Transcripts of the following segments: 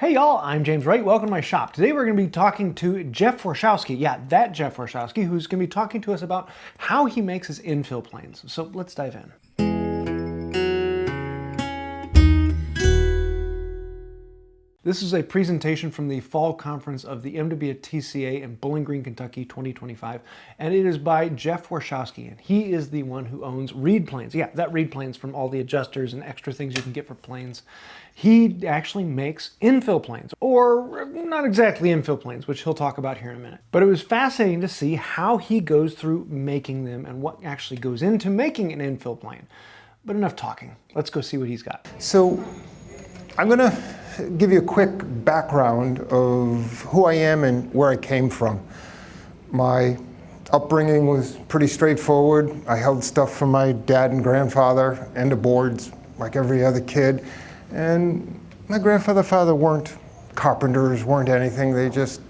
Hey y'all, I'm James Wright. Welcome to my shop. Today we're going to be talking to Jeff Warshafsky. Yeah, that Jeff Warshafsky, who's going to be talking to us about how he makes his infill planes. So let's dive in. This is a presentation from the fall conference of the MWTCA in Bowling Green, Kentucky 2025, and it is by Jeff Warshafsky, and he is the one who owns Reed Planes. Yeah, that Reed Planes from all the adjusters and extra things you can get for planes. He actually makes infill planes, or not exactly infill planes, which he'll talk about here in a minute. But it was fascinating to see how he goes through making them and what actually goes into making an infill plane. But enough talking. Let's go see what he's got. So I'm going to give you a quick background of who I am and where I came from. My upbringing was pretty straightforward. I held stuff from my dad and grandfather and the boards like every other kid. And my grandfather and father weren't carpenters, weren't anything. They just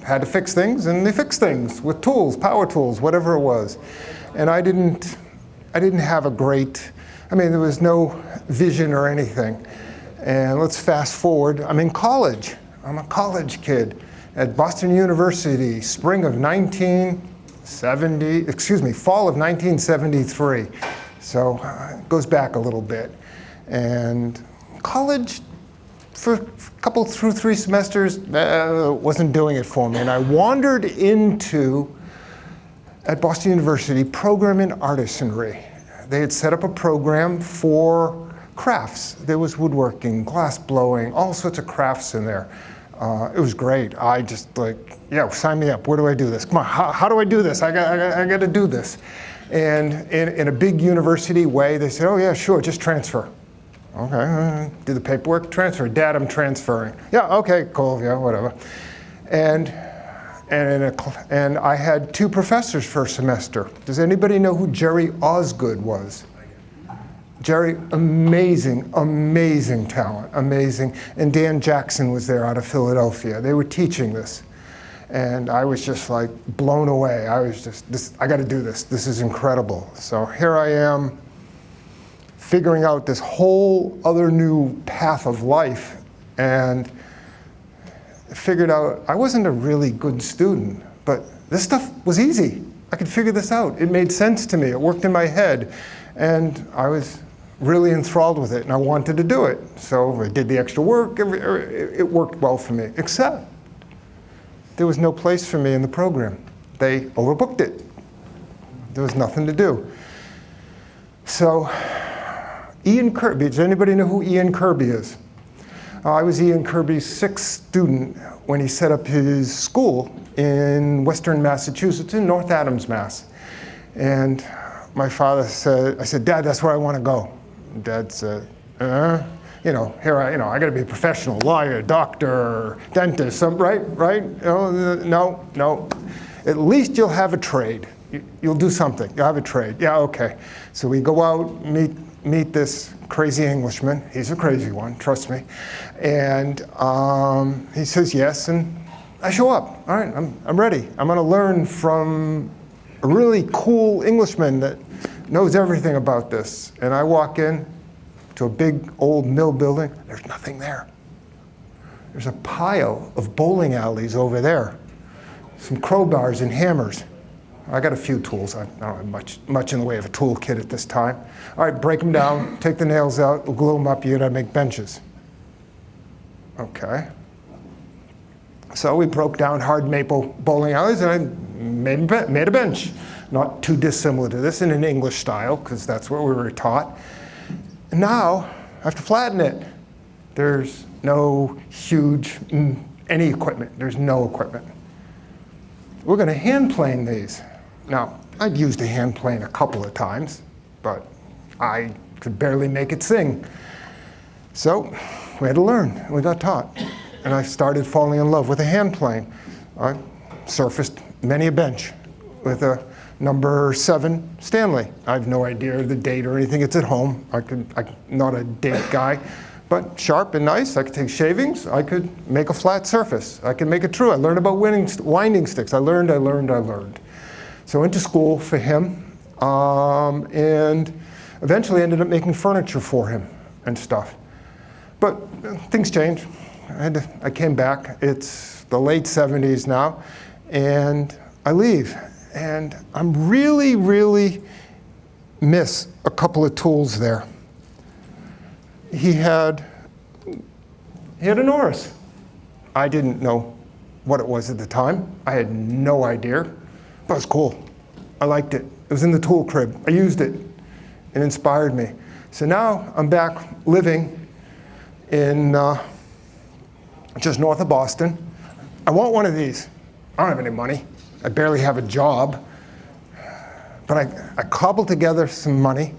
had to fix things, and they fixed things with tools, power tools, whatever it was. And I didn't have a great, there was no vision or anything. And let's fast forward. I'm in college. I'm a college kid at Boston University, fall of 1973. So it goes back a little bit. And college, for a couple through 3 semesters, wasn't doing it for me. And I wandered into, at Boston University, program in artisanry. They had set up a program for crafts. There was woodworking, glass blowing, all sorts of crafts in there. It was great. I just sign me up. Where do I do this? Come on, how do I do this? I got to do this. And in a big university way, they said, oh yeah, sure, just transfer. Okay, do the paperwork, transfer. Dad, I'm transferring. Yeah, okay, cool, yeah, whatever. And I had 2 professors for a semester. Does anybody know who Jerry Osgood was? Jerry, amazing talent, amazing. And Dan Jackson was there out of Philadelphia. They were teaching this. And I was just like blown away. I was just, I got to do this. This is incredible. So here I am figuring out this whole other new path of life, and figured out I wasn't a really good student, but this stuff was easy. I could figure this out. It made sense to me. It worked in my head. And I was really enthralled with it, and I wanted to do it. So I did the extra work. It worked well for me, except there was no place for me in the program. They overbooked it. There was nothing to do. So Ian Kirby, does anybody know who Ian Kirby is? I was Ian Kirby's 6th student when he set up his school in Western Massachusetts, in North Adams, Mass. And my father said, I said, Dad, that's where I want to go. And Dad said, I got to be a professional lawyer, doctor, dentist, right? No. At least you'll have a trade. You'll do something. You'll have a trade. Yeah, okay. So we go out, meet this crazy Englishman. He's a crazy one, trust me. And he says yes, and I show up. All right, I'm ready. I'm going to learn from a really cool Englishman that knows everything about this. And I walk in to a big old mill building. There's nothing there. There's a pile of bowling alleys over there. Some crowbars and hammers. I got a few tools. I don't have much in the way of a tool kit at this time. All right, break them down, take the nails out, we'll glue them up, you gotta make benches. Okay. So we broke down hard maple bowling alleys, and I made a bench. Not too dissimilar to this, in an English style, because that's what we were taught. And now I have to flatten it. There's no huge, any equipment. There's no equipment. We're going to hand plane these. Now, I'd used a hand plane a couple of times, but I could barely make it sing. So we had to learn. We got taught. And I started falling in love with a hand plane. I surfaced many a bench with a number 7 Stanley. I have no idea the date or anything. It's at home. I'm not a date guy, but sharp and nice. I could take shavings. I could make a flat surface. I could make it true. I learned about winding sticks. I learned. So I went to school for him, and eventually ended up making furniture for him and stuff. But things change. I came back. It's the late 70s now, and I leave. And I'm really miss a couple of tools there. He had a Norris. I didn't know what it was at the time. I had no idea, but it was cool. I liked it. It was in the tool crib. I used it. It inspired me. So now I'm back living in just north of Boston. I want one of these. I don't have any money. I barely have a job. But I cobble together some money,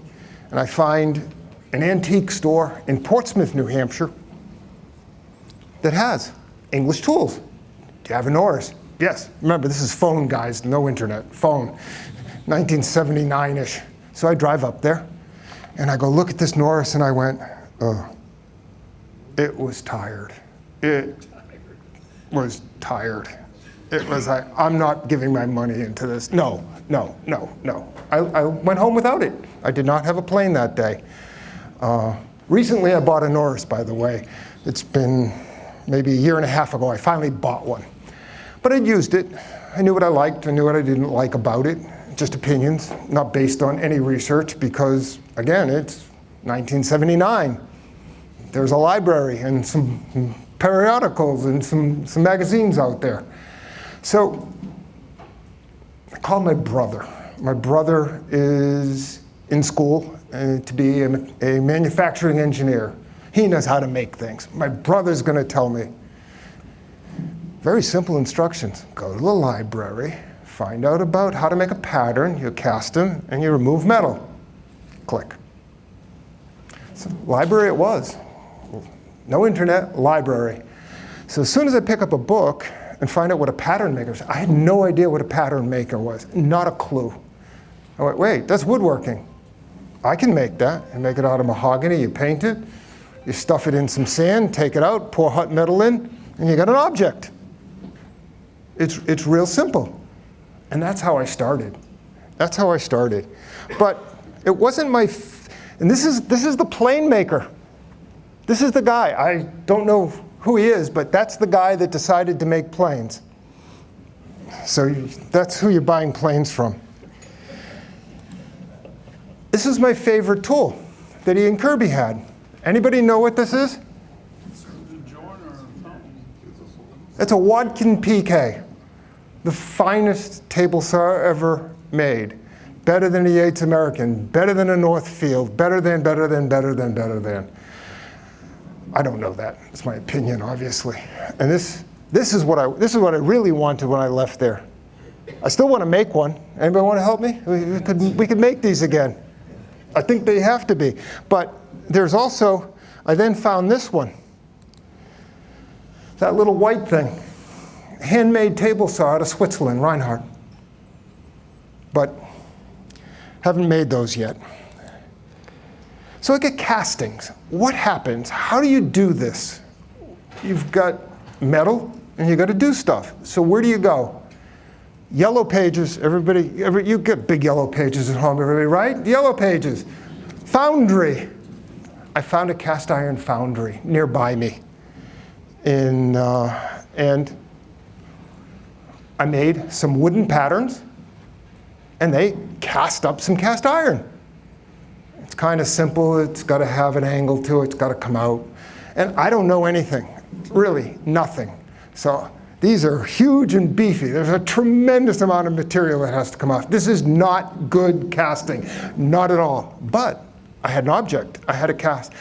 and I find an antique store in Portsmouth, New Hampshire, that has English tools. Do you have a Norris? Yes. Remember, this is phone, guys, no internet. Phone. 1979-ish. So I drive up there, and I go look at this Norris, and I went, oh, it was tired. It was tired. It was like, I'm not giving my money into this. No. I went home without it. I did not have a plane that day. Recently, I bought a Norris, by the way. It's been maybe a year and a half ago. I finally bought one. But I'd used it. I knew what I liked. I knew what I didn't like about it. Just opinions, not based on any research, because, again, it's 1979. There's a library and some periodicals and some magazines out there. So I called my brother. My brother is in school to be a manufacturing engineer. He knows how to make things. My brother's going to tell me. Very simple instructions. Go to the library, find out about how to make a pattern, you cast them, and you remove metal. Click. So library it was. No internet, library. So as soon as I pick up a book and find out what a pattern maker is, I had no idea what a pattern maker was. Not a clue. I went, wait, that's woodworking. I can make that and make it out of mahogany. You paint it, you stuff it in some sand, take it out, pour hot metal in, and you got an object. It's real simple. And that's how I started. That's how I started. But it wasn't and this is the plane maker. This is the guy. I don't know who he is, but that's the guy that decided to make planes. So that's who you're buying planes from. This is my favorite tool that Ian Kirby had. Anybody know what this is? It's a Watkin PK, the finest table saw ever made. Better than a Yates American, better than a Northfield, better than. I don't know that. It's my opinion, obviously. And this is what I really wanted when I left there. I still want to make one. Anybody want to help me? We could make these again. I think they have to be. But there's also, I then found this one. That little white thing. Handmade table saw out of Switzerland, Reinhardt. But haven't made those yet. So I get castings. What happens? How do you do this? You've got metal, and you've got to do stuff. So where do you go? Yellow pages. You get big yellow pages at home, everybody, right? Yellow pages. Foundry. I found a cast iron foundry nearby me. And I made some wooden patterns, and they cast up some cast iron. It's kind of simple. It's got to have an angle to it. It's got to come out. And I don't know anything, really nothing. So these are huge and beefy. There's a tremendous amount of material that has to come off. This is not good casting, not at all. But I had an object. I had a cast.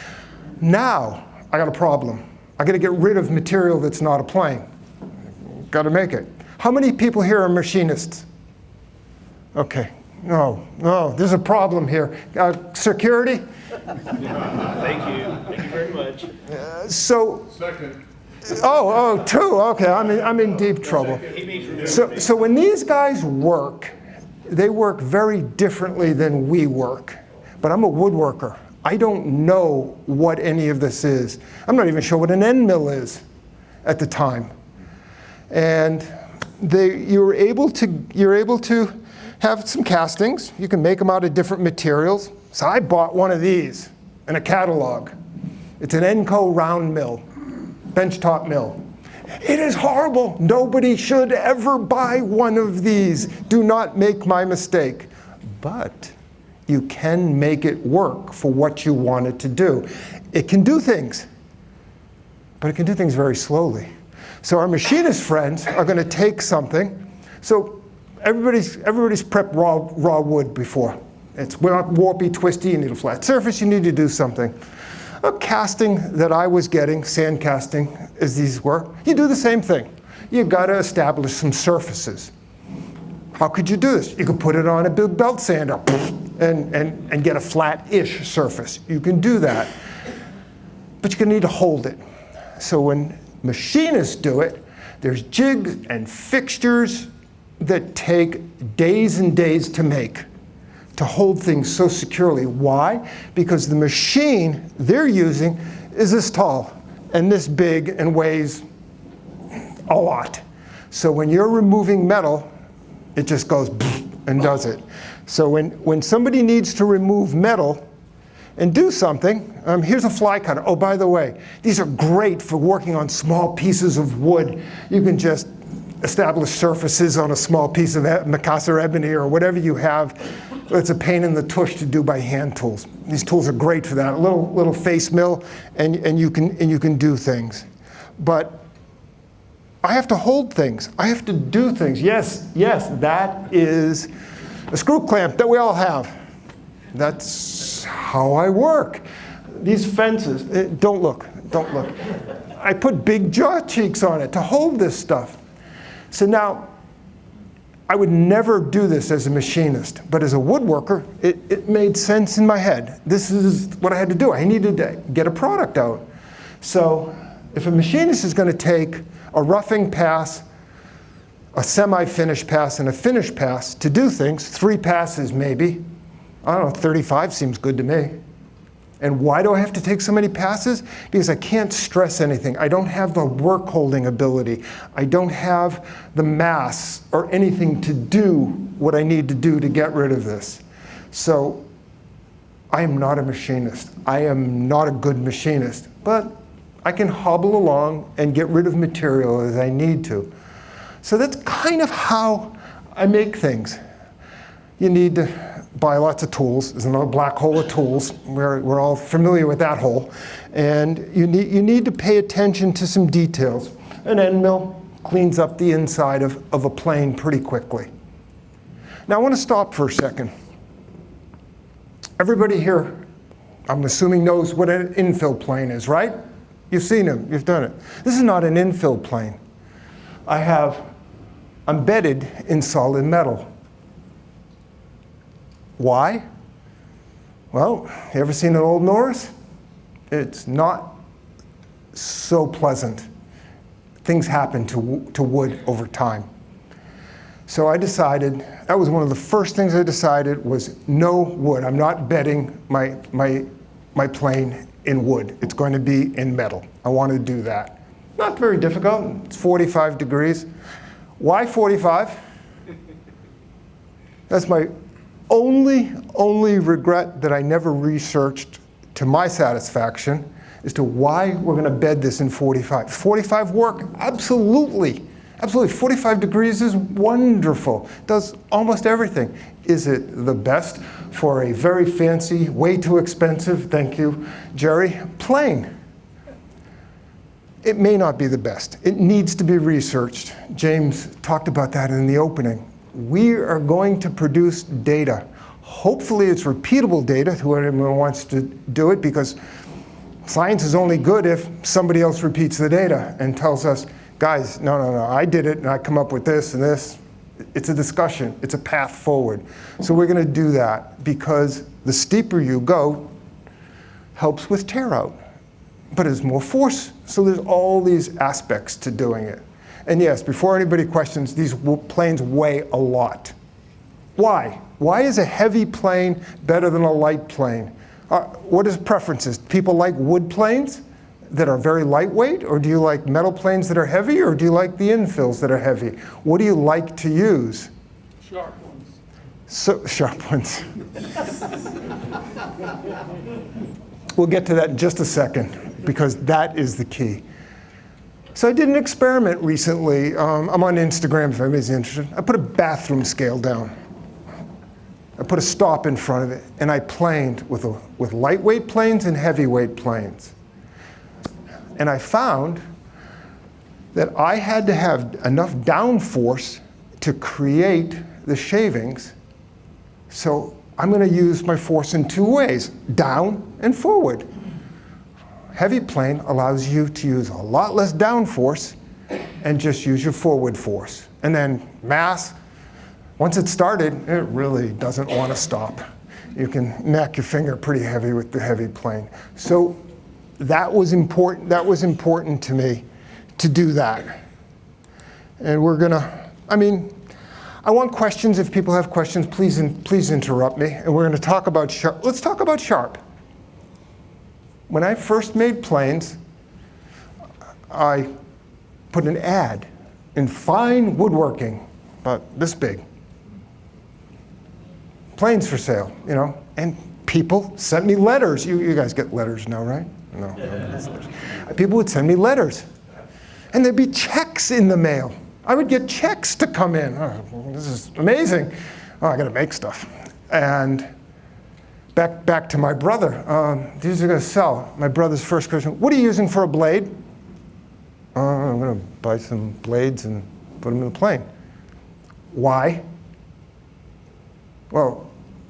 Now I got a problem. I got to get rid of material that's not a plane. Got to make it. How many people here are machinists? Okay. No, there's a problem here. Security? Thank you very much. Second. Two. Okay, I'm in deep trouble. So when these guys work, they work very differently than we work. But I'm a woodworker. I don't know what any of this is. I'm not even sure what an end mill is at the time. And you're able to have some castings. You can make them out of different materials. So I bought one of these in a catalog. It's an Enco round mill. benchtop mill. It is horrible. Nobody should ever buy one of these. Do not make my mistake. But you can make it work for what you want it to do. It can do things, but it can do things very slowly. So our machinist friends are going to take something. So everybody's prepped raw wood before. It's not warpy, twisty, you need a flat surface, you need to do something. A casting that I was getting, sand casting, as these were, you do the same thing. You got to establish some surfaces. How could you do this? You could put it on a big belt sander and get a flat-ish surface. You can do that. But you're going to need to hold it. So when machinists do it, there's jigs and fixtures that take days and days to make, to hold things so securely. Why? Because the machine they're using is this tall and this big and weighs a lot. So when you're removing metal, it just goes and does it. So when somebody needs to remove metal and do something, here's a fly cutter. Oh, by the way, these are great for working on small pieces of wood. You can just establish surfaces on a small piece of Macassar ebony or whatever you have. It's a pain in the tush to do by hand tools. These tools are great for that. A little face mill, and you can do things. But I have to hold things. I have to do things. Yes, that is a screw clamp that we all have. That's how I work. These fences, don't look. I put big jaw cheeks on it to hold this stuff. So now, I would never do this as a machinist, but as a woodworker, it made sense in my head. This is what I had to do. I needed to get a product out. So if a machinist is going to take a roughing pass, a semi-finished pass, and a finished pass to do things, 3 passes maybe, I don't know, 35 seems good to me. And why do I have to take so many passes? Because I can't stress anything. I don't have the work holding ability. I don't have the mass or anything to do what I need to do to get rid of this. So I am not a machinist. I am not a good machinist, but I can hobble along and get rid of material as I need to. So that's kind of how I make things. You need to buy lots of tools. There's another black hole of tools. We're all familiar with that hole. And you need to pay attention to some details. An end mill cleans up the inside of a plane pretty quickly. Now I want to stop for a second. Everybody here, I'm assuming, knows what an infill plane is, right? You've seen them, you've done it. This is not an infill plane. I'm bedded in solid metal. Why? Well, you ever seen an old Norris? It's not so pleasant. Things happen to wood over time. So I decided, that was one of the first things I decided, was no wood. I'm not bedding my plane in wood. It's going to be in metal. I want to do that. Not very difficult. It's 45 degrees. Why 45? That's my only regret that I never researched to my satisfaction as to why we're going to bed this in 45. 45 work? Absolutely. Absolutely. 45 degrees is wonderful. Does almost everything. Is it the best for a very fancy, way too expensive, thank you, Jerry, plane? It may not be the best. It needs to be researched. James talked about that in the opening. We are going to produce data. Hopefully it's repeatable data, whoever wants to do it, because science is only good if somebody else repeats the data and tells us, guys, no, I did it and I come up with this and this. It's a discussion, it's a path forward. So we're going to do that because the steeper you go helps with tear out, but it's more force. So there's all these aspects to doing it. And yes, before anybody questions, these planes weigh a lot. Why? Why is a heavy plane better than a light plane? What is preferences? People like wood planes that are very lightweight, or do you like metal planes that are heavy, or do you like the infills that are heavy? What do you like to use? Sharp ones. So, sharp ones. We'll get to that in just a second, because that is the key. So I did an experiment recently. I'm on Instagram if anybody's interested. I put a bathroom scale down. I put a stop in front of it, and I planed with lightweight planes and heavyweight planes. And I found that I had to have enough downforce to create the shavings. So I'm going to use my force in two ways, down and forward. Heavy plane allows you to use a lot less downforce and just use your forward force. And then mass, once it started, it really doesn't want to stop. You can knack your finger pretty heavy with the heavy plane. So that was important. That was important to me to do that. And we're gonna, I want questions. If people have questions, please interrupt me. And we're gonna talk about Sharp. Let's talk about Sharp. When I first made planes, I put an ad in Fine Woodworking, about this big. Planes for sale, you know, and people sent me letters. You guys get letters now, right? No. People would send me letters. And there'd be checks in the mail. I would get checks to come in. Oh, this is amazing. Oh, I got to make stuff. And back to my brother. These are going to sell. My brother's first question, what are you using for a blade? I'm going to buy some blades and put them in the plane. Why? Well,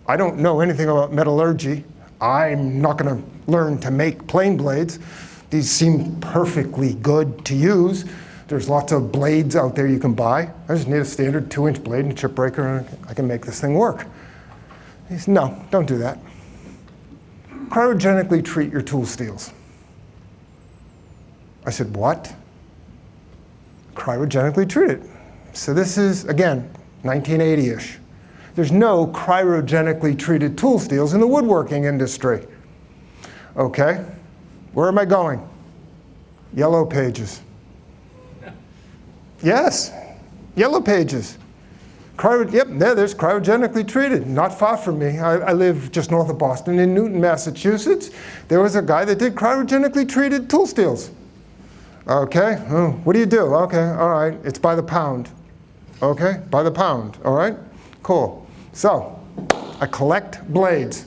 I don't know anything about metallurgy. I'm not going to learn to make plane blades. These seem perfectly good to use. There's lots of blades out there you can buy. I just need a standard 2-inch blade and a chip breaker, and I can make this thing work. He said, no, don't do that. Cryogenically treat your tool steels. I said, what? Cryogenically treat it. So this is, again, 1980-ish. There's no cryogenically treated tool steels in the woodworking industry. Okay, where am I going? Yellow Pages. Yes, Yellow Pages. Yep, there's cryogenically treated, not far from me. I live just north of Boston in Newton, Massachusetts. There was a guy that did cryogenically treated tool steels. Okay, what do you do? Okay, all right, it's by the pound. Okay, by the pound, all right, cool. So, I collect blades.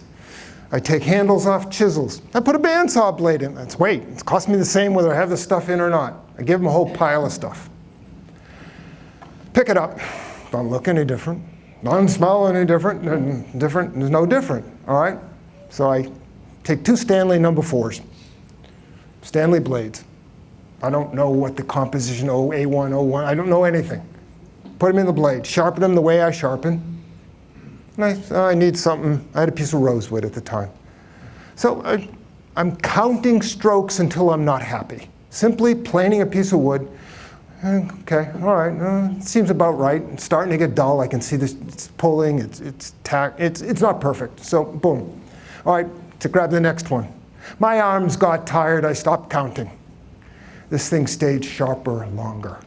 I take handles off chisels. I put a bandsaw blade in. It's weight. It's cost me the same whether I have the stuff in or not. I give them a whole pile of stuff. Pick it up. Don't look any different. Don't smell any different. There's no different, all right? So I take 2 Stanley number 4s. Stanley blades. I don't know what the composition, A1, O1, I don't know anything. Put them in the blade. Sharpen them the way I sharpen. And I need something. I had a piece of rosewood at the time. So I'm counting strokes until I'm not happy. Simply planing a piece of wood. Okay, all right, seems about right. It's starting to get dull. I can see this, it's pulling, it's not perfect. So boom. All right, to grab the next one. My arms got tired, I stopped counting. This thing stayed sharper longer.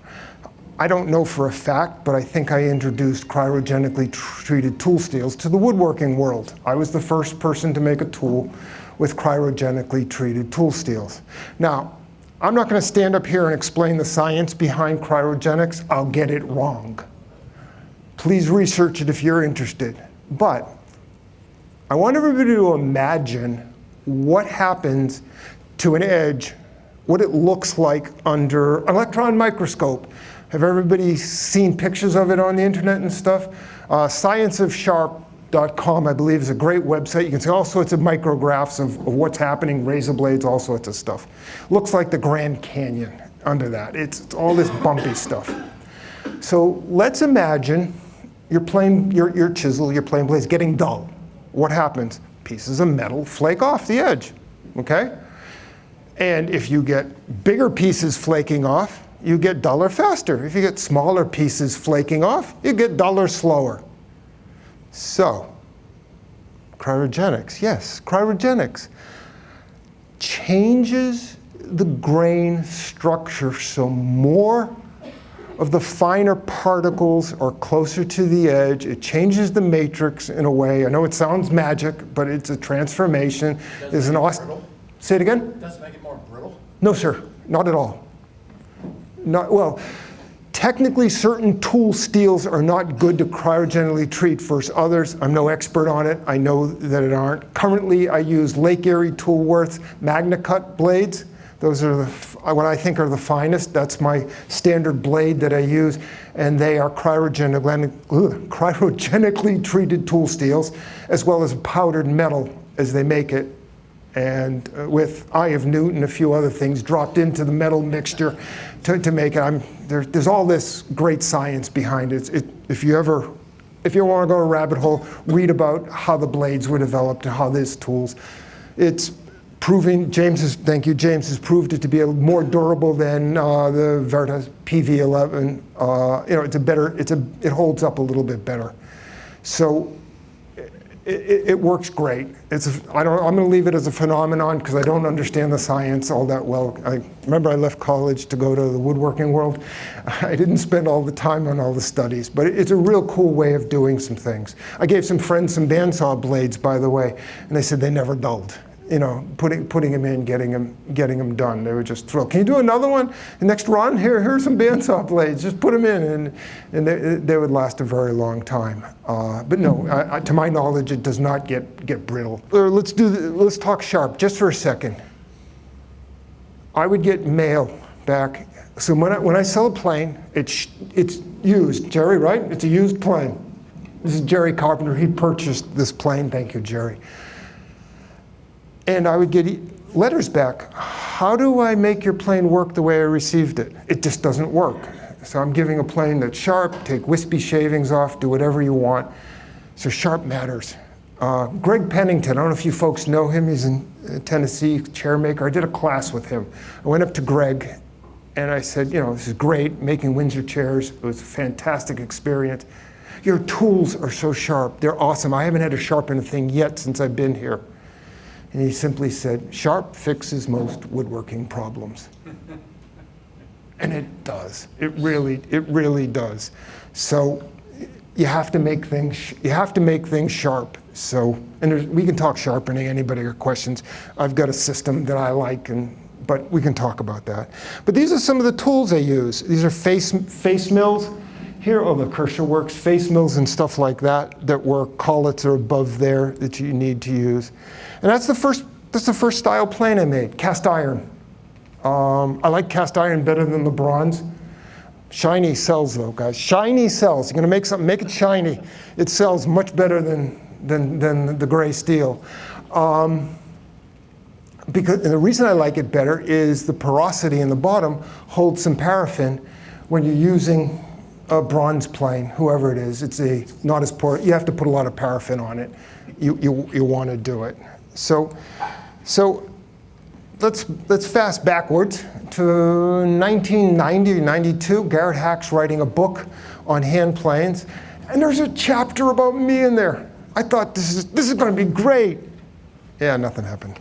I don't know for a fact, but I think I introduced cryogenically treated tool steels to the woodworking world. I was the first person to make a tool with cryogenically treated tool steels. Now, I'm not going to stand up here and explain the science behind cryogenics. I'll get it wrong. Please research it if you're interested. But I want everybody to imagine what happens to an edge, what it looks like under an electron microscope. Have everybody seen pictures of it on the internet and stuff? Scienceofsharp.com, I believe, is a great website. You can see all sorts of micrographs of what's happening, razor blades, all sorts of stuff. Looks like the Grand Canyon under that. It's all this bumpy stuff. So let's imagine your chisel, your plane blades getting dull. What happens? Pieces of metal flake off the edge, okay? And if you get bigger pieces flaking off, you get duller faster. If you get smaller pieces flaking off, you get duller slower. So, cryogenics, yes, cryogenics changes the grain structure so more of the finer particles are closer to the edge. It changes the matrix in a way. I know it sounds magic, but it's a transformation. Does it make it more brittle? Say it again? Does it make it more brittle? No, sir, not at all. not, well, technically certain tool steels are not good to cryogenically treat versus others. I'm no expert on it. I know that it aren't. Currently, I use Lake Erie Toolworth's MagnaCut blades. Those are what I think are the finest. That's my standard blade that I use. And they are cryogenically treated tool steels, as well as powdered metal as they make it. And with Eye of Newton, a few other things dropped into the metal mixture to make it. There's all this great science behind it. If you want to go a rabbit hole, read about how the blades were developed and how these tools. It's proving, thank you, James has proved it to be more durable than the Veritas PV11. It holds up a little bit better. So it works great. I'm going to leave it as a phenomenon because I don't understand the science all that well. I remember I left college to go to the woodworking world. I didn't spend all the time on all the studies, but it's a real cool way of doing some things. I gave some friends some bandsaw blades, by the way, and they said they never dulled. You know, putting them in, getting them done. They were just thrilled. Can you do another one? The next run? Here's some bandsaw blades. Just put them in, and they would last a very long time. But no, to my knowledge, it does not get brittle. Let's talk sharp just for a second. I would get mail back. So when I sell a plane, it's used. Jerry, right? It's a used plane. This is Jerry Carpenter. He purchased this plane. Thank you, Jerry. And I would get letters back. How do I make your plane work the way I received it? It just doesn't work. So I'm giving a plane that's sharp, take wispy shavings off, do whatever you want. So sharp matters. Greg Pennington, I don't know if you folks know him, he's in Tennessee, chair maker. I did a class with him. I went up to Greg and I said, this is great, making Windsor chairs. It was a fantastic experience. Your tools are so sharp, they're awesome. I haven't had to sharpen a thing yet since I've been here. And he simply said, sharp fixes most woodworking problems. And it does. It really does. So you have to make things sharp. So, and we can talk sharpening. Anybody got questions? I've got a system that I like, but we can talk about that. But these are some of the tools I use. These are face mills. Here, the Kershaw Works, face mills and stuff like that work. Collets are above there that you need to use. And that's the first style plane I made, cast iron. I like cast iron better than the bronze. Shiny sells though, guys. Shiny sells. You're gonna make something, make it shiny. It sells much better than the gray steel. And the reason I like it better is the porosity in the bottom holds some paraffin when you're using a bronze plane, whoever it is. It's not as porous. You have to put a lot of paraffin on it. You want to do it. So let's fast backwards to 1990 or 92. Garrett Hack's writing a book on hand planes, and there's a chapter about me in there. I thought this is going to be great. Yeah, nothing happened.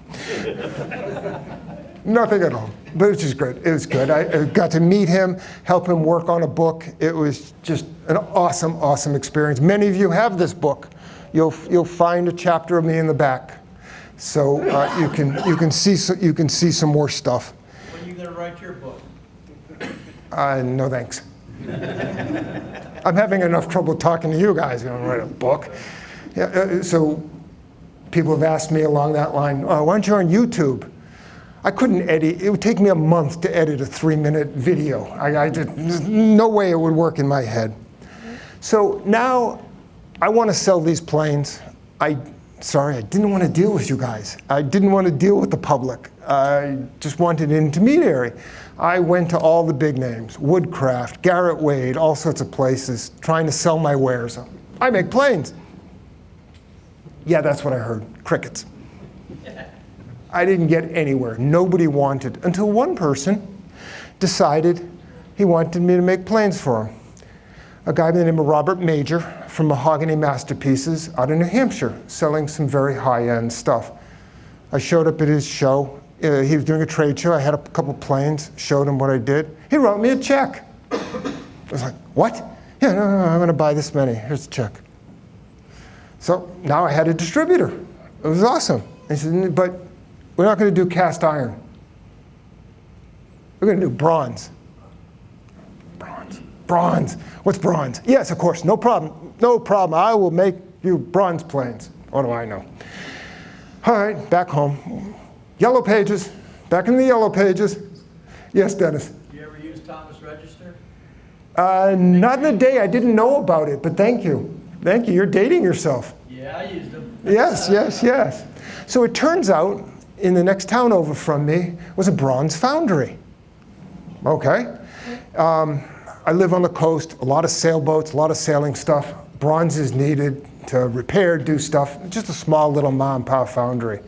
Nothing at all. But it was just great. It was good. I got to meet him, help him work on a book. It was just an awesome, awesome experience. Many of you have this book. You'll find a chapter of me in the back. So you can see some more stuff. When are you going to write your book? No thanks. I'm having enough trouble talking to you guys. You don't write a book. Yeah, so people have asked me along that line, why aren't you on YouTube? I couldn't edit. It would take me a month to edit a 3-minute video. There's no way it would work in my head. So now I want to sell these planes. Sorry, I didn't want to deal with you guys. I didn't want to deal with the public. I just wanted an intermediary. I went to all the big names, Woodcraft, Garrett Wade, all sorts of places, trying to sell my wares. I make planes. Yeah, that's what I heard. Crickets. I didn't get anywhere. Nobody wanted, until one person decided he wanted me to make planes for him. A guy by the name of Robert Major from Mahogany Masterpieces out of New Hampshire, selling some very high-end stuff. I showed up at his show. He was doing a trade show. I had a couple planes, showed him what I did. He wrote me a check. I was like, what? Yeah, no, I'm going to buy this many. Here's the check. So now I had a distributor. It was awesome. He said, but we're not going to do cast iron. We're going to do bronze. Bronze. What's bronze? Yes, of course, no problem. No problem. I will make you bronze planes. What do I know? All right, back home. Yellow pages. Back in the yellow pages. Yes, Dennis? Do you ever use Thomas Register? Not in the day. I didn't know about it, but thank you. Thank you. You're dating yourself. Yeah, I used them. Yes, yes, yes. So it turns out, in the next town over from me was a bronze foundry. Okay. I live on the coast, a lot of sailboats, a lot of sailing stuff. Bronze is needed to repair, do stuff. Just a small little mom and pop foundry.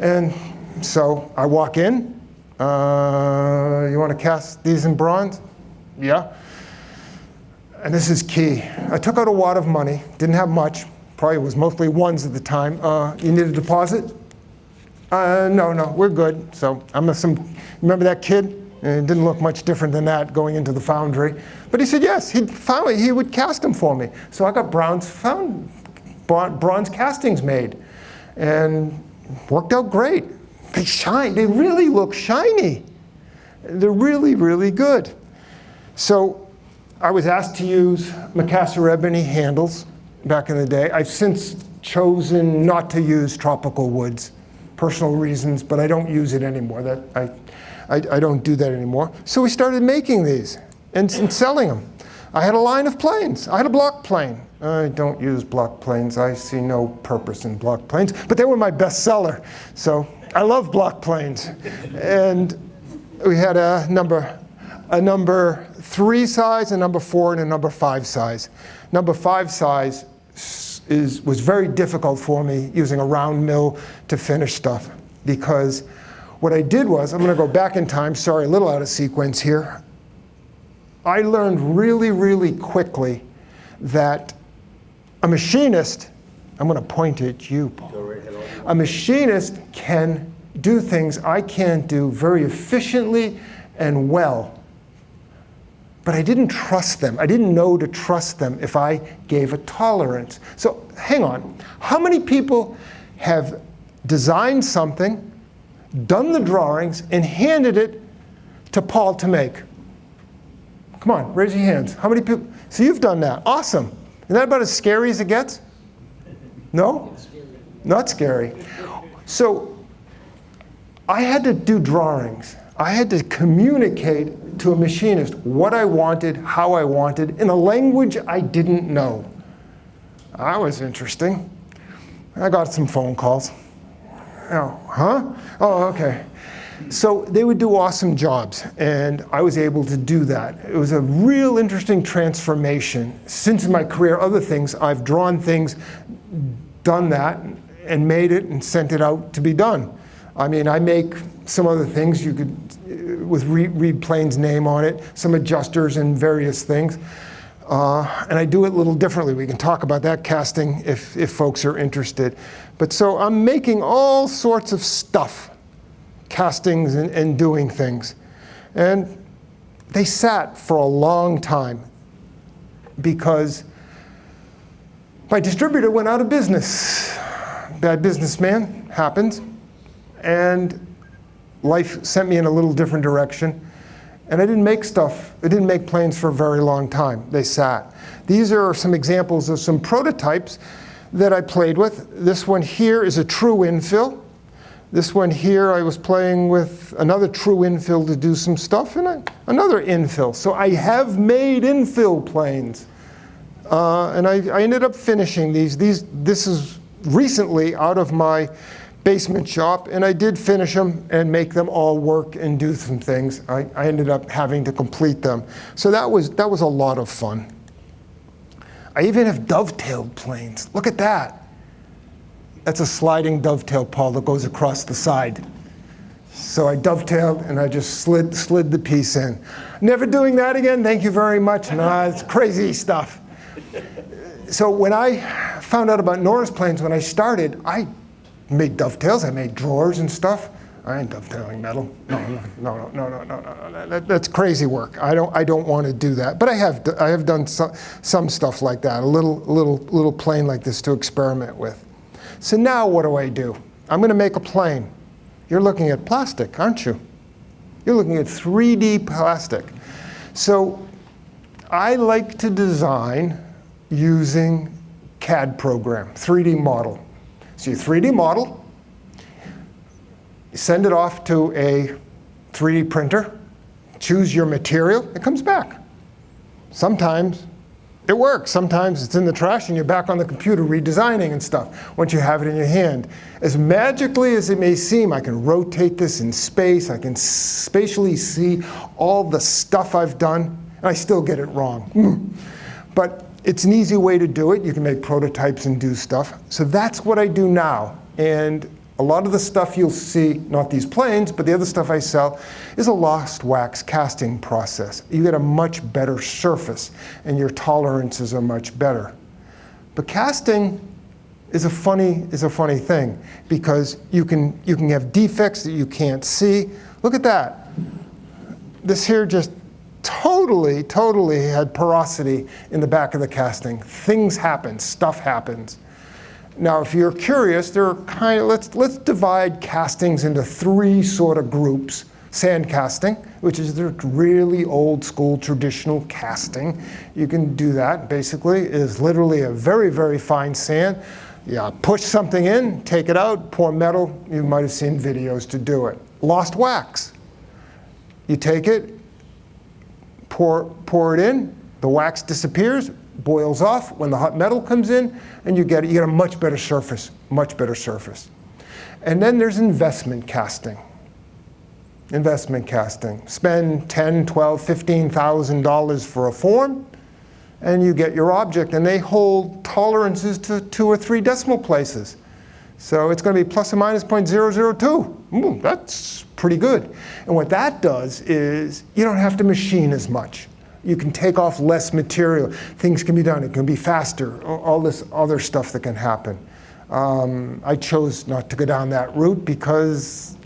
And so I walk in. You want to cast these in bronze? Yeah. And this is key. I took out a wad of money, didn't have much, probably was mostly ones at the time. You need a deposit? No, we're good. So remember that kid? It didn't look much different than that going into the foundry. But he said yes, he would cast them for me. So I got bronze castings made. And worked out great. They shine, they really look shiny. They're really, really good. So I was asked to use Macassar ebony handles back in the day. I've since chosen not to use tropical woods, personal reasons, but I don't use it anymore. I don't do that anymore. So we started making these and selling them. I had a line of planes. I had a block plane. I don't use block planes. I see no purpose in block planes, but they were my best seller. So I love block planes. And we had a number 3 size, a number 4, and a number 5 size. Number 5 size was very difficult for me using a round mill to finish stuff, because what I did was, I'm going to go back in time, sorry, a little out of sequence here. I learned really, really quickly that a machinist, I'm going to point at you, Paul. A machinist can do things I can't do very efficiently and well. But I didn't trust them. I didn't know to trust them if I gave a tolerance. So hang on. How many people have designed something, done the drawings, and handed it to Paul to make? Come on, raise your hands. How many people? So you've done that. Awesome. Isn't that about as scary as it gets? No? Not scary. So I had to do drawings. I had to communicate to a machinist what I wanted, how I wanted, in a language I didn't know. That was interesting. I got some phone calls. Oh, huh? Oh, okay. So they would do awesome jobs, and I was able to do that. It was a real interesting transformation. Since my career, other things, I've drawn things, done that, and made it and sent it out to be done. I mean, I make some other things you could, with Reed Plane's name on it, some adjusters and various things. And I do it a little differently. We can talk about that casting if folks are interested. But so I'm making all sorts of stuff, castings and doing things. And they sat for a long time because my distributor went out of business. Bad businessman, happens. And life sent me in a little different direction. And I didn't make stuff, I didn't make planes for a very long time. They sat. These are some examples of some prototypes that I played with. This one here is a true infill. This one here, I was playing with another true infill to do some stuff, and another infill. So I have made infill planes. And I ended up finishing these. This is recently out of my basement shop, and I did finish them and make them all work and do some things. I ended up having to complete them. So that was a lot of fun. I even have dovetailed planes. Look at that. That's a sliding dovetail, Paul, that goes across the side. So I dovetailed and I just slid the piece in. Never doing that again, thank you very much. Nah, it's crazy stuff. So when I found out about Norris planes, when I started, I made dovetails, I made drawers and stuff. I ain't dovetailing metal. No. That's crazy work. I don't want to do that. But I have done some stuff like that, a little plane like this to experiment with. So now what do? I'm going to make a plane. You're looking at plastic, aren't you? You're looking at 3D plastic. So I like to design using CAD program, 3D model. So you 3D model, you send it off to a 3D printer, choose your material, it comes back. Sometimes it works. Sometimes it's in the trash and you're back on the computer redesigning and stuff once you have it in your hand. As magically as it may seem, I can rotate this in space. I can spatially see all the stuff I've done, and I still get it wrong. But it's an easy way to do it. You can make prototypes and do stuff. So that's what I do now. And a lot of the stuff you'll see, not these planes, but the other stuff I sell, is a lost wax casting process. You get a much better surface, and your tolerances are much better. But casting is a funny thing, because you can have defects that you can't see. Look at that. This here just totally had porosity in the back of the casting. Things happen, stuff happens. Now, if you're curious, there are let's divide castings into 3 sort of groups. Sand casting, which is the really old school traditional casting. You can do that, basically, is literally a very, very fine sand. Yeah, push something in, take it out, pour metal. You might have seen videos to do it. Lost wax. You take it, pour it in, the wax disappears, boils off when the hot metal comes in, and you get a much better surface, much better surface. And then there's investment casting. Investment casting. Spend $10,000, $12,000, $15,000 for a form, and you get your object, and they hold tolerances to 2 or 3 decimal places. So it's going to be plus or minus 0.002. That's pretty good. And what that does is you don't have to machine as much. You can take off less material. Things can be done. It can be faster. All this other stuff that can happen. I chose not to go down that route because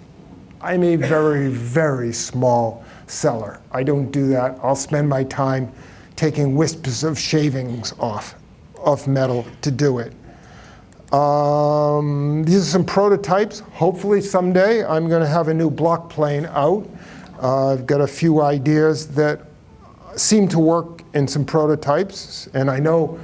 I'm a very, very small seller. I don't do that. I'll spend my time taking wisps of shavings off of metal to do it. These are some prototypes. Hopefully someday I'm going to have a new block plane out. I've got a few ideas that seem to work in some prototypes, and I know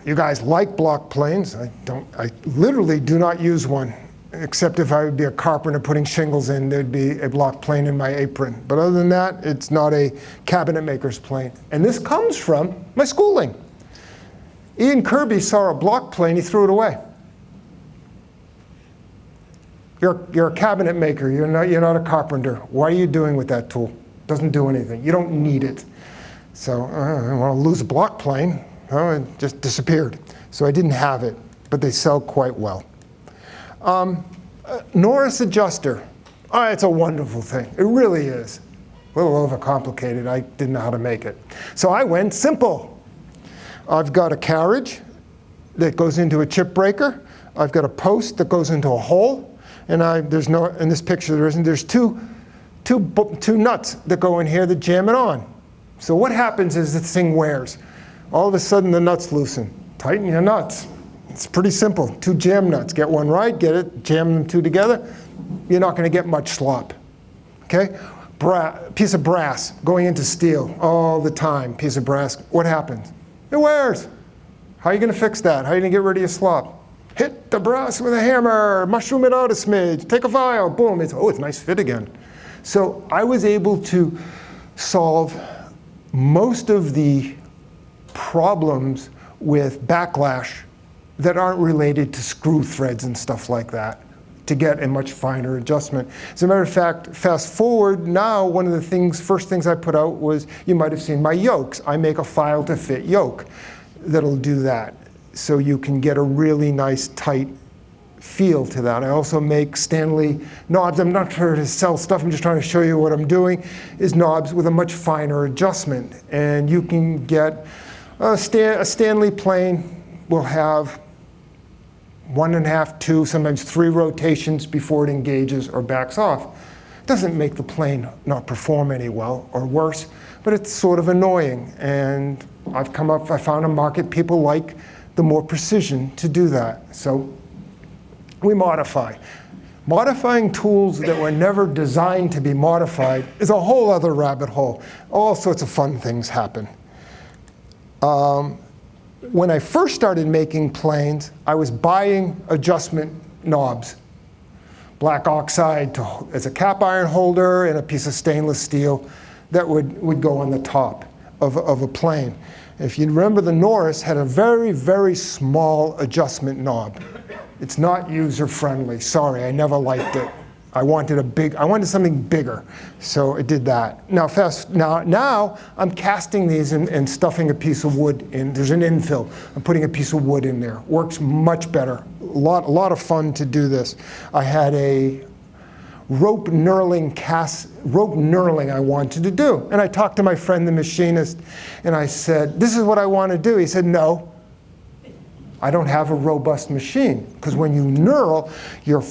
you guys like block planes. I literally do not use one, except if I would be a carpenter putting shingles in, there'd be a block plane in my apron. But other than that, it's not a cabinet maker's plane. And this comes from my schooling. Ian Kirby saw a block plane, he threw it away. You're a cabinet maker, you're not a carpenter. What are you doing with that tool? Doesn't do anything. You don't need it. So I want to lose a block plane. Oh, it just disappeared. So I didn't have it, but they sell quite well. Norris adjuster. Oh, it's a wonderful thing. It really is. A little overcomplicated. I didn't know how to make it. So I went simple. I've got a carriage that goes into a chip breaker. I've got a post that goes into a hole. And there's no, in this picture there isn't, there's two nuts that go in here that jam it on. So what happens is this thing wears. All of a sudden the nuts loosen. Tighten your nuts. It's pretty simple. 2 jam nuts. Get one right, get it, jam them 2 together. You're not going to get much slop. Okay? Piece of brass going into steel all the time. Piece of brass. What happens? It wears. How are you going to fix that? How are you going to get rid of your slop? Hit the brass with a hammer. Mushroom it out a smidge. Take a file. Boom. It's a nice fit again. So I was able to solve most of the problems with backlash that aren't related to screw threads and stuff like that to get a much finer adjustment. As a matter of fact, fast forward now, one of the first things I put out was, you might have seen my yokes. I make a file to fit yoke that'll do that. So you can get a really nice tight feel to that. I also make Stanley knobs. I'm not trying to sell stuff, I'm just trying to show you what I'm doing, is knobs with a much finer adjustment. And you can get a Stanley plane will have 1.5, 2, sometimes 3 rotations before it engages or backs off. It doesn't make the plane not perform any well or worse, but it's sort of annoying. And I found a market, people like the more precision to do that. So we modify. Modifying tools that were never designed to be modified is a whole other rabbit hole. All sorts of fun things happen. When I first started making planes, I was buying adjustment knobs. Black oxide as a cap iron holder and a piece of stainless steel that would go on the top of a plane. If you remember, the Norris had a very, very small adjustment knob. It's not user-friendly. Sorry, I never liked it. I wanted something bigger, so it did that. Now I'm casting these and stuffing a piece of wood in. There's an infill. I'm putting a piece of wood in there. Works much better. A lot of fun to do this. I had a rope knurling I wanted to do, and I talked to my friend the machinist, and I said, "This is what I want to do." He said, "No, I don't have a robust machine, because when you knurl, you're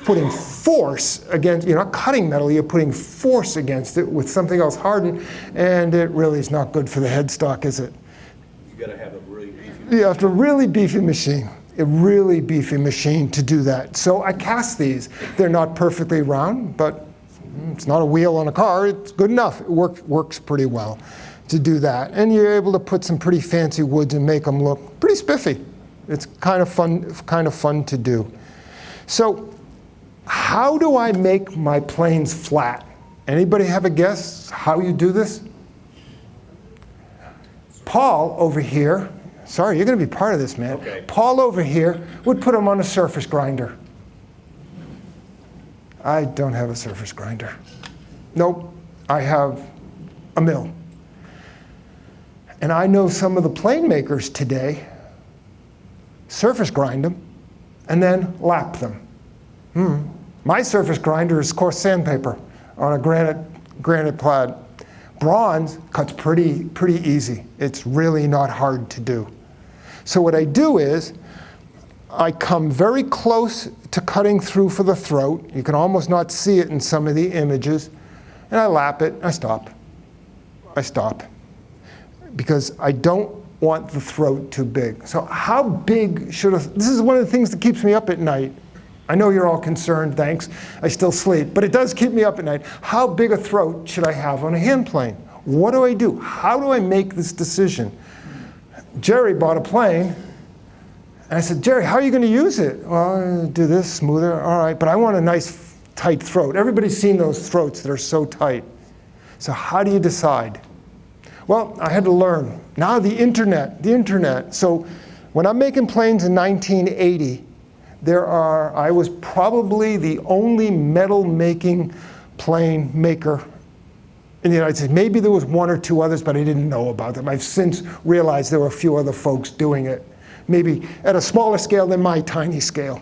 putting force against, you're not cutting metal, you're putting force against it with something else hardened, and it really is not good for the headstock, is it?" You gotta have a really beefy. You have to really beefy machine, a really beefy machine to do that. So I cast these. They're not perfectly round, but it's not a wheel on a car. It's good enough. It works pretty well to do that. And you're able to put some pretty fancy woods and make them look pretty spiffy. It's kind of fun to do. So how do I make my planes flat? Anybody have a guess how you do this? Paul over here, sorry, you're going to be part of this, man. Okay. Paul over here would put them on a surface grinder. I don't have a surface grinder. Nope, I have a mill. And I know some of the plane makers today surface grind them and then lap them. My surface grinder is coarse sandpaper on a granite pad. Bronze cuts pretty easy. It's really not hard to do. So what I do is I come very close to cutting through for the throat. You can almost not see it in some of the images. And I lap it, I stop. Because I don't want the throat too big. So how big should this is one of the things that keeps me up at night. I know you're all concerned, thanks. I still sleep, but it does keep me up at night. How big a throat should I have on a hand plane? What do I do? How do I make this decision? Jerry bought a plane, and I said, "Jerry, how are you going to use it?" "Well, do this, smoother." "All right, but I want a nice tight throat." Everybody's seen those throats that are so tight. So how do you decide? Well, I had to learn. Now the internet. So when I'm making planes in 1980, I was probably the only metal making plane maker in the United States. Maybe there was one or two others, but I didn't know about them. I've since realized there were a few other folks doing it, maybe at a smaller scale than my tiny scale.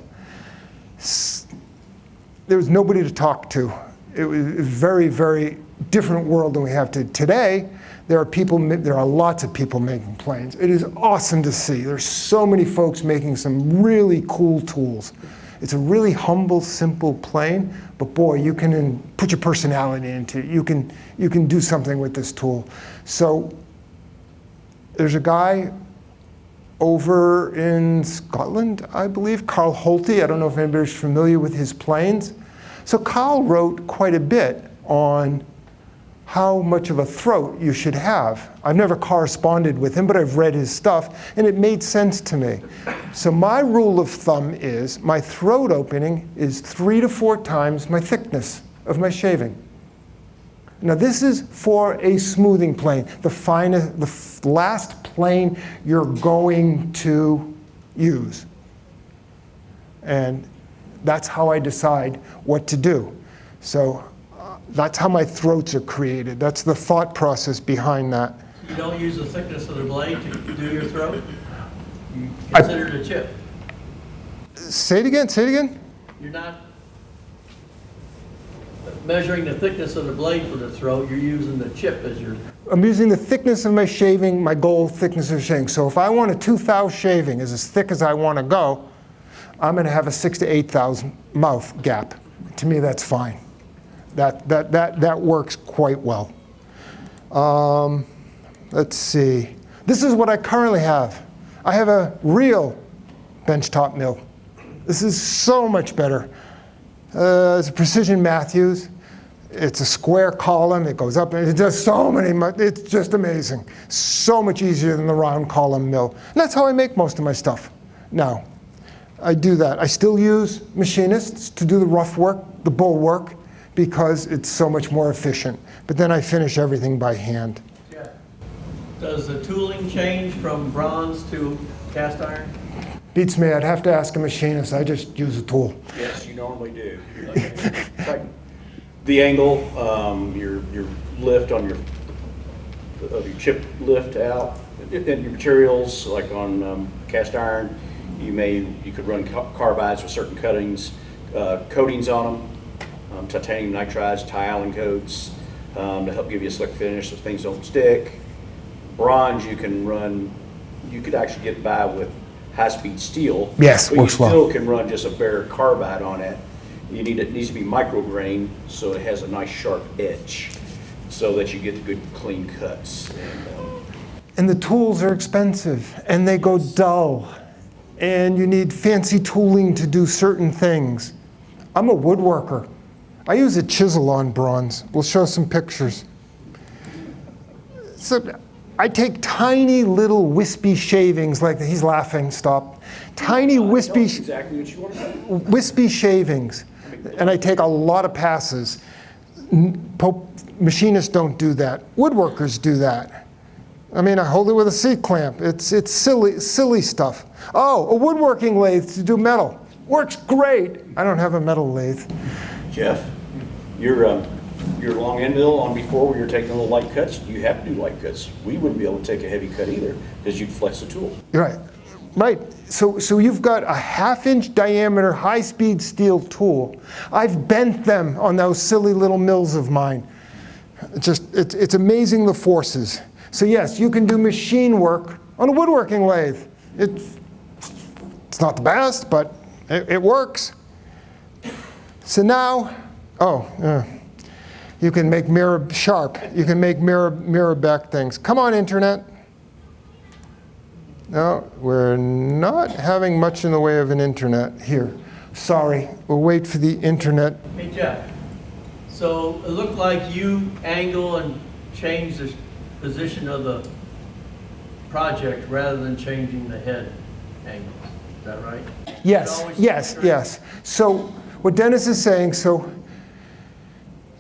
There was nobody to talk to. It was a very, very different world than we have today. There are lots of people making planes. It is awesome to see. There's so many folks making some really cool tools. It's a really humble, simple plane, but boy, you can put your personality into it. You can do something with this tool. So there's a guy over in Scotland, I believe, Carl Holte. I don't know if anybody's familiar with his planes. So Carl wrote quite a bit on how much of a throat you should have. I've never corresponded with him, but I've read his stuff, and it made sense to me. So my rule of thumb is my throat opening is 3 to 4 times my thickness of my shaving. Now this is for a smoothing plane, the last plane you're going to use. And that's how I decide what to do. So that's how my throats are created. That's the thought process behind that. You don't use the thickness of the blade to do your throat? You consider it a chip? Say it again? You're not measuring the thickness of the blade for the throat, you're using the chip as your... I'm using the thickness of my shaving, my goal thickness of shaving. So if I want a 2 thou shaving is as thick as I want to go, I'm going to have a 6 to 8 thou mouth gap. To me, that's fine. That works quite well. Let's see. This is what I currently have. I have a real benchtop mill. This is so much better. It's a Precision Matthews. It's a square column. It goes up, and it does so many. It's just amazing. So much easier than the round column mill. And that's how I make most of my stuff now. I do that. I still use machinists to do the rough work, the bull work, because it's so much more efficient. But then I finish everything by hand. Yeah. Does the tooling change from bronze to cast iron? Beats me. I'd have to ask a machinist. I just use a tool. Yes, you normally do. Like the angle, your lift on your chip lift out, and your materials, like on cast iron, you could run carbides with certain coatings on them, titanium nitrides, Ty-Allen coats, to help give you a slick finish so things don't stick. Bronze, you could actually get by with high-speed steel. Yes, but works well. You still can run just a bare carbide on it. It needs to be micrograin, so it has a nice sharp edge, so that you get the good clean cuts. And the tools are expensive, and they go dull, and you need fancy tooling to do certain things. I'm a woodworker. I use a chisel on bronze. We'll show some pictures. So I take tiny little wispy shavings, like he's laughing, stop. Tiny wispy, Exactly what you want to say. wispy shavings, and I take a lot of passes. Machinists don't do that. Woodworkers do that. I mean, I hold it with a C-clamp. It's silly stuff. Oh, a woodworking lathe to do metal. Works great. I don't have a metal lathe. Jeff, your long end mill on before, where you're taking little light cuts, you have to do light cuts. We wouldn't be able to take a heavy cut either, because you'd flex the tool. You're right. Right. So you've got a 1/2-inch diameter high-speed steel tool. I've bent them on those silly little mills of mine. It's amazing the forces. So yes, you can do machine work on a woodworking lathe. It's not the best, but it works. So now, you can make mirror sharp. You can make mirror back things. Come on, internet. No, we're not having much in the way of an internet here. Sorry, we'll wait for the internet. Hey, Jeff. So it looked like you angle and change the position of the project rather than changing the head angles. Is that right? Yes. So what Dennis is saying, so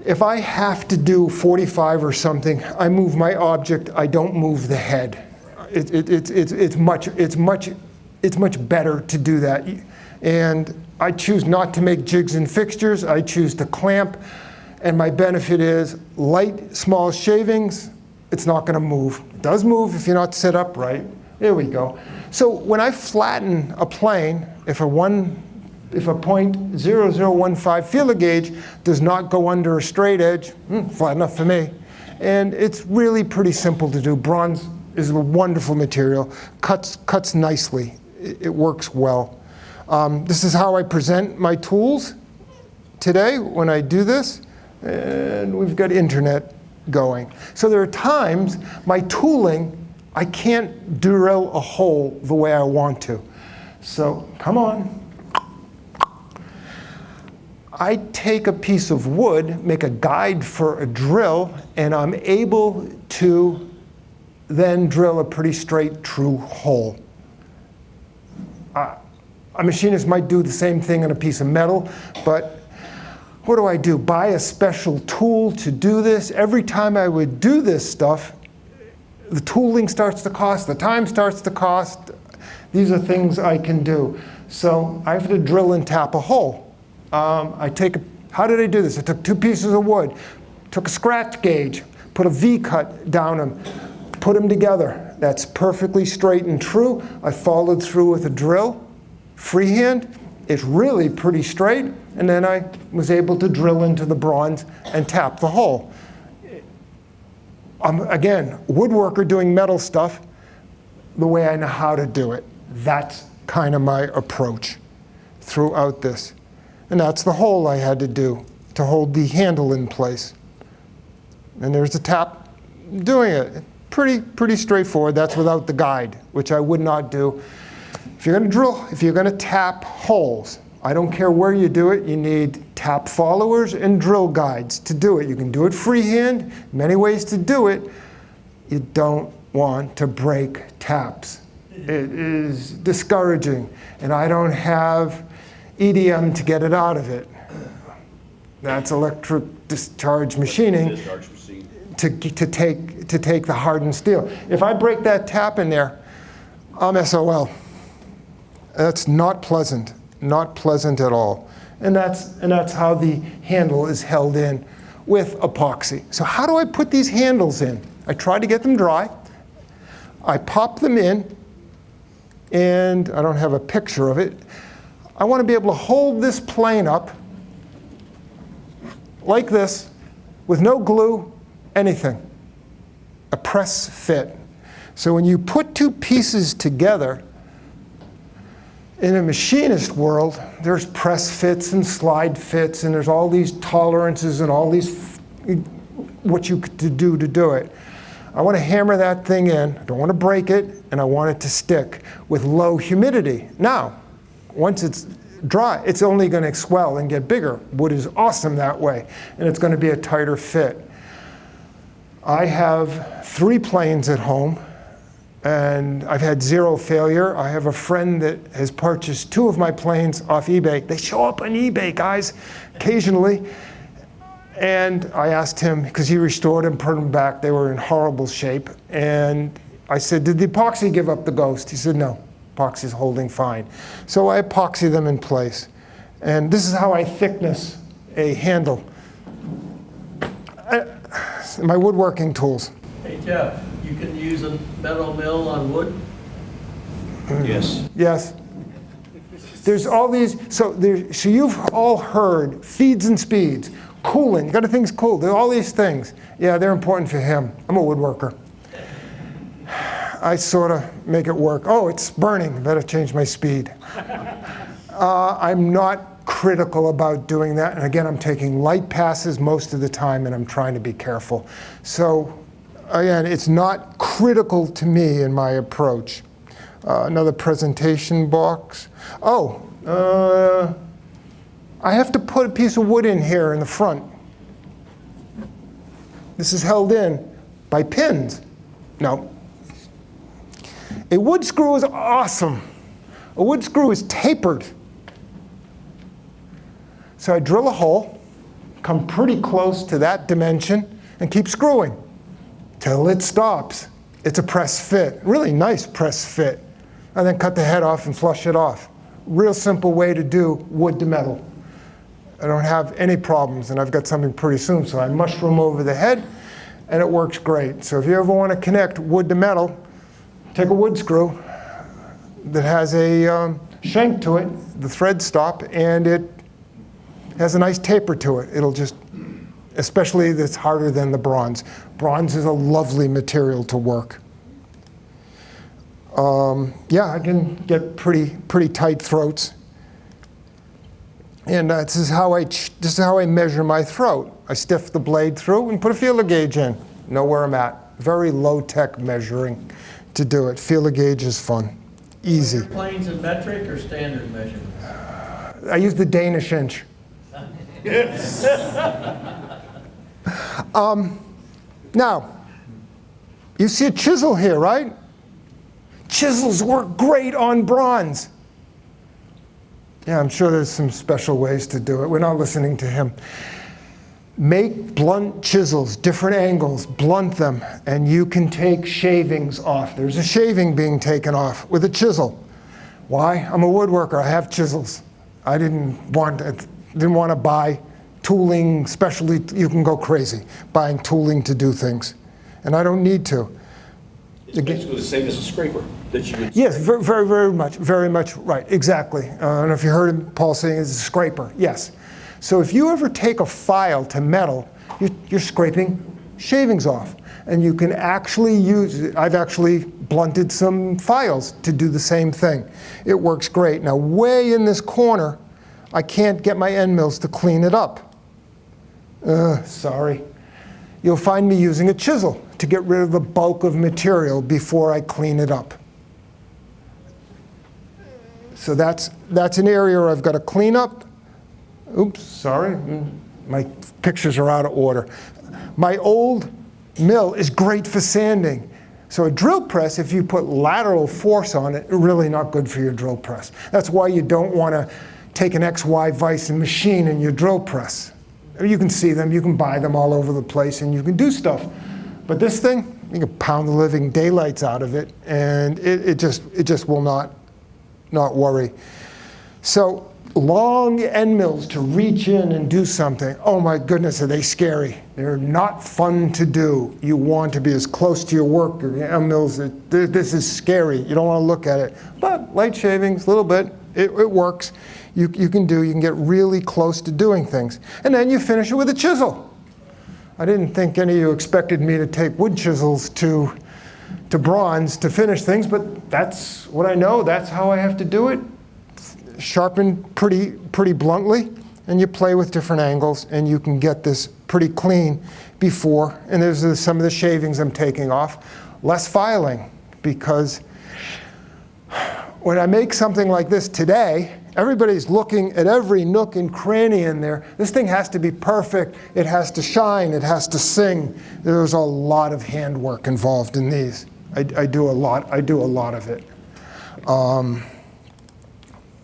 if I have to do 45 or something, I move my object, I don't move the head. It's much better to do that. And I choose not to make jigs and fixtures, I choose to clamp, and my benefit is light, small shavings, it's not gonna move. It does move if you're not set up right. There we go. So when I flatten a plane, if a .0015 feeler gauge does not go under a straight edge, flat enough for me. And it's really pretty simple to do. Bronze is a wonderful material, cuts nicely. It works well. This is how I present my tools today when I do this. And we've got internet going. So there are times my tooling, I can't drill a hole the way I want to. So come on. I take a piece of wood, make a guide for a drill, and I'm able to then drill a pretty straight, true hole. A machinist might do the same thing on a piece of metal, but what do? Buy a special tool to do this? Every time I would do this stuff, the tooling starts to cost, the time starts to cost. These are things I can do. So I have to drill and tap a hole. How did I do this? I took 2 pieces of wood, took a scratch gauge, put a V-cut down them, put them together. That's perfectly straight and true. I followed through with a drill, freehand. It's really pretty straight. And then I was able to drill into the bronze and tap the hole. Again, woodworker doing metal stuff the way I know how to do it. That's kind of my approach throughout this. And that's the hole I had to do to hold the handle in place. And there's the tap doing it. Pretty straightforward. That's without the guide, which I would not do. If you're going to drill, if you're going to tap holes, I don't care where you do it, you need tap followers and drill guides to do it. You can do it freehand, many ways to do it. You don't want to break taps. It is discouraging, and I don't have EDM to get it out of it. That's electric discharge machining to take the hardened steel. If I break that tap in there, I'm SOL. That's not pleasant at all. And that's how the handle is held in with epoxy. So how do I put these handles in? I try to get them dry. I pop them in, and I don't have a picture of it. I want to be able to hold this plane up like this with no glue, anything. A press fit. So when you put two pieces together, in a machinist world, there's press fits and slide fits, and there's all these tolerances and all these what you could do to do it. I want to hammer that thing in. I don't want to break it, and I want it to stick with low humidity. Now, once it's dry, it's only going to swell and get bigger. Wood is awesome that way, and it's going to be a tighter fit. I have 3 planes at home, and I've had 0 failure. I have a friend that has purchased 2 of my planes off eBay. They show up on eBay, guys, occasionally. And I asked him, because he restored them, put them back. They were in horrible shape. And I said, did the epoxy give up the ghost? He said, no, epoxy's holding fine. So I epoxy them in place. And this is how I thickness a handle. My woodworking tools. Hey, Jeff, you can use a metal mill on wood? Yes. Yes. There's all these, so you've all heard feeds and speeds, cooling, you gotta think it's cool, there's all these things. Yeah, they're important for him. I'm a woodworker. I sort of make it work. Oh, it's burning, better change my speed. I'm not critical about doing that, and again, I'm taking light passes most of the time, and I'm trying to be careful. So, again, it's not critical to me in my approach. Another presentation box. Oh, I have to put a piece of wood in here in the front. This is held in by pins. No. A wood screw is awesome. A wood screw is tapered. So I drill a hole, come pretty close to that dimension, and keep screwing till it stops. It's a press fit, really nice press fit. And then cut the head off and flush it off. Real simple way to do wood to metal. I don't have any problems, and I've got something pretty soon. So I mushroom over the head, and it works great. So if you ever want to connect wood to metal, take a wood screw that has a shank to it, the threads stop, and it has a nice taper to it. It'll just, especially that's harder than the bronze. Bronze is a lovely material to work. Yeah, I can get pretty tight throats. And this is how I measure my throat. I stiff the blade through and put a feeler gauge in. Know where I'm at. Very low-tech measuring to do it. Feeler gauge is fun. Easy. Are your planes in metric or standard measurements? I use the Danish inch. Now, you see a chisel here, right? Chisels work great on bronze. Yeah, I'm sure there's some special ways to do it. We're not listening to him. Make blunt chisels, different angles, blunt them, and you can take shavings off. There's a shaving being taken off with a chisel. Why? I'm a woodworker. I have chisels. I didn't want to buy tooling, especially, you can go crazy buying tooling to do things. And I don't need to. It's basically the same as a scraper that you would. Yes, very much right, exactly. I don't know if you heard Paul saying it's a scraper. Yes. So if you ever take a file to metal, you're scraping shavings off. And you can actually use it. I've actually blunted some files to do the same thing. It works great. Now, way in this corner, I can't get my end mills to clean it up. Sorry. You'll find me using a chisel to get rid of the bulk of material before I clean it up. So that's an area where I've got to clean up. Oops, sorry, my pictures are out of order. My old mill is great for sanding. So a drill press, if you put lateral force on it, really not good for your drill press. That's why you don't want to take an XY vise and machine in your drill press. You can see them, you can buy them all over the place, and you can do stuff. But this thing, you can pound the living daylights out of it, and it just will not worry. So long end mills to reach in and do something, oh my goodness, are they scary. They're not fun to do. You want to be as close to your work. Your end mills, this is scary. You don't want to look at it. But light shavings, a little bit, it works. You can get really close to doing things. And then you finish it with a chisel. I didn't think any of you expected me to take wood chisels to bronze to finish things, but that's what I know. That's how I have to do it. Sharpen pretty bluntly, and you play with different angles, and you can get this pretty clean before. And there's some of the shavings I'm taking off. Less filing, because when I make something like this today, everybody's looking at every nook and cranny in there. This thing has to be perfect. It has to shine. It has to sing. There's a lot of handwork involved in these. I do a lot of it.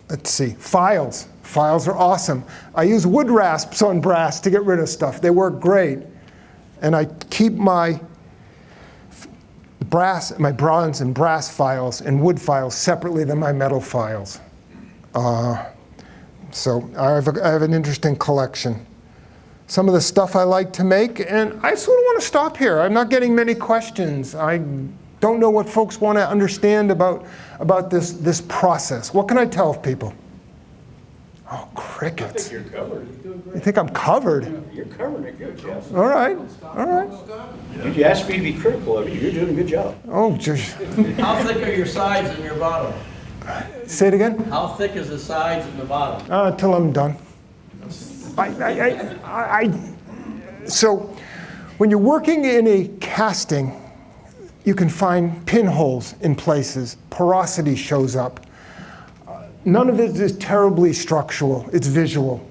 Let's see, files. Files are awesome. I use wood rasps on brass to get rid of stuff. They work great. And I keep my bronze and brass files and wood files separately than my metal files. So I have an interesting collection. Some of the stuff I like to make, and I sort of want to stop here. I'm not getting many questions. I don't know what folks want to understand about this process. What can I tell people? Oh, crickets. I think you're covered. You think I'm covered? You're covering it good, Jeff. All right. You asked me to be critical of you. You're doing a good job. Oh, just How thick are your sides and your bottom? say it again. How thick is the sides and the bottom? Until I'm done. So when you're working in a casting, you can find pinholes in places. Porosity shows up. None of it is terribly structural. It's visual.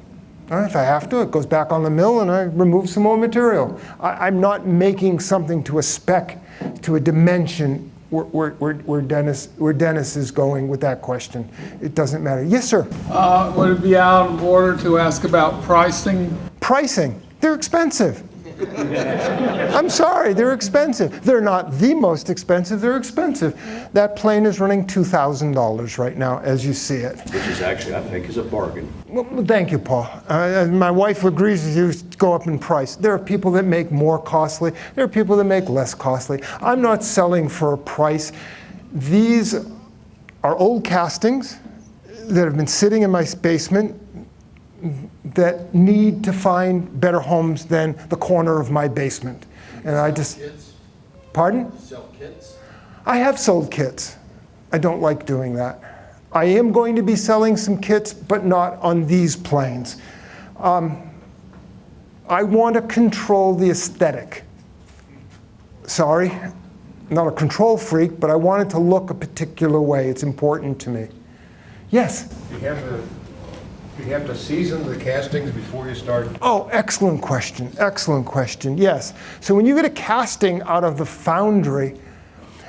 If I have to, it goes back on the mill and I remove some more material. I'm not making something to a spec, to a dimension where Dennis is going with that question. It doesn't matter. Yes, sir? Would it be out of order to ask about pricing? Pricing. They're expensive. I'm sorry, they're expensive. They're not the most expensive, they're expensive. That plane is running $2,000 right now, as you see it. Which is actually, I think, is a bargain. Well, thank you, Paul. My wife agrees with you to go up in price. There are people that make more costly. There are people that make less costly. I'm not selling for a price. These are old castings that have been sitting in my basement that need to find better homes than the corner of my basement. And I just... Kits? Pardon? Sell kits? I have sold kits. I don't like doing that. I am going to be selling some kits, but not on these planes. I want to control the aesthetic. Sorry, I'm not a control freak, but I want it to look a particular way. It's important to me. Yes? Do you have to season the castings before you start? Oh, excellent question. Excellent question. Yes. So when you get a casting out of the foundry,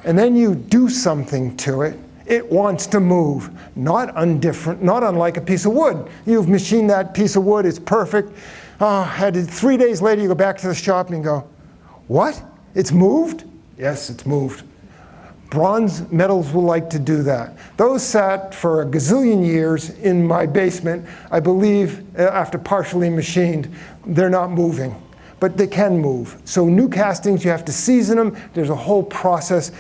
and then you do something to it, it wants to move. Not unlike a piece of wood. You've machined that piece of wood, it's perfect. 3 days later, you go back to the shop and you go, what? It's moved? Yes, it's moved. Bronze metals will like to do that. Those sat for a gazillion years in my basement. I believe after partially machined, they're not moving, but they can move. So new castings, you have to season them. There's a whole process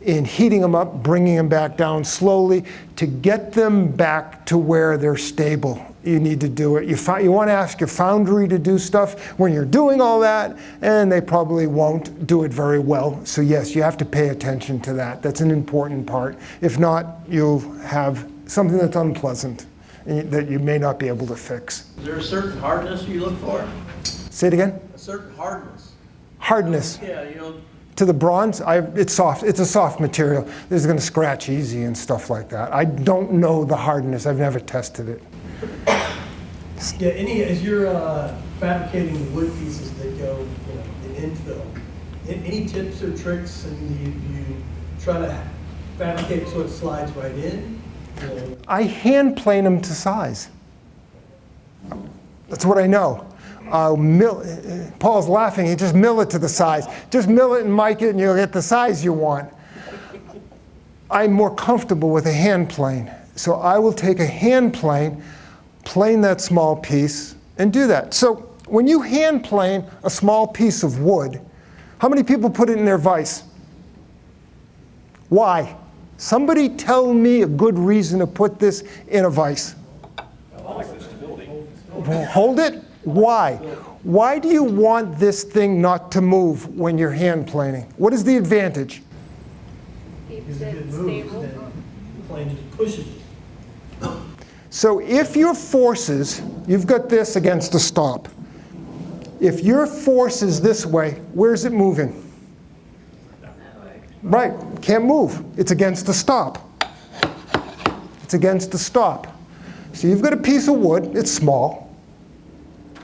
in heating them up, bringing them back down slowly to get them back to where they're stable. You need to do it. You want to ask your foundry to do stuff when you're doing all that, and they probably won't do it very well. So yes, you have to pay attention to that. That's an important part. If not, you'll have something that's unpleasant that you may not be able to fix. Is there a certain hardness you look for? Say it again? A certain hardness. Hardness. Yeah, to the bronze, it's soft. It's a soft material. This is going to scratch easy and stuff like that. I don't know the hardness. I've never tested it. Yeah, as you're fabricating the wood pieces that go, in infill, any tips or tricks? And you try to fabricate it so it slides right in? I hand plane them to size. That's what I know. Paul's laughing. You just mill it to the size. Just mill it and mic it, and you'll get the size you want. I'm more comfortable with a hand plane. So I will take a hand plane, plane that small piece, and do that. So when you hand plane a small piece of wood, how many people put it in their vise? Why? Somebody tell me a good reason to put this in a vise. I like the stability. Hold it? Why? Why do you want this thing not to move when you're hand planing? What is the advantage? Because if it moves, then the plane just pushes it. So if your forces, you've got this against a stop. If your force is this way, where's it moving? Right, can't move. It's against the stop. It's against the stop. So you've got a piece of wood, it's small.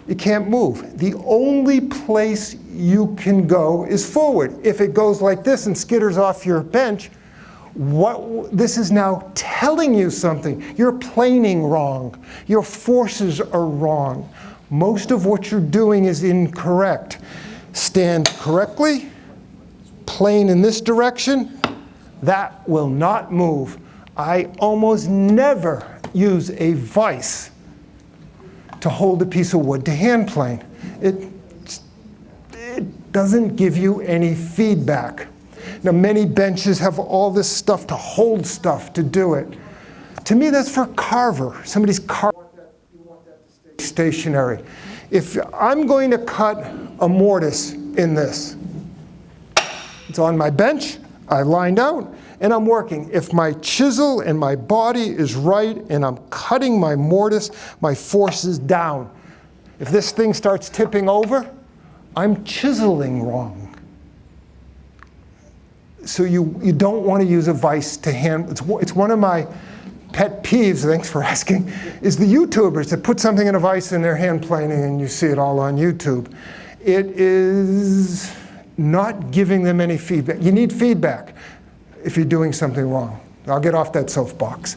You can't move. The only place you can go is forward. If it goes like this and skitters off your bench, this is now telling you something. You're planing wrong. Your forces are wrong. Most of what you're doing is incorrect. Stand correctly, plane in this direction, that will not move. I almost never use a vise to hold a piece of wood to hand plane. It doesn't give you any feedback. Now, many benches have all this stuff to hold stuff to do it. To me, that's for a carver. Somebody's carving. You want that to stay stationary. If I'm going to cut a mortise in this, it's on my bench, I lined out, and I'm working. If my chisel and my body is right and I'm cutting my mortise, my force is down. If this thing starts tipping over, I'm chiseling wrong. So you don't want to use a vise to hand. It's one of my pet peeves, thanks for asking, is the YouTubers that put something in a vise and they're hand planing and you see it all on YouTube. It is not giving them any feedback. You need feedback if you're doing something wrong. I'll get off that soapbox.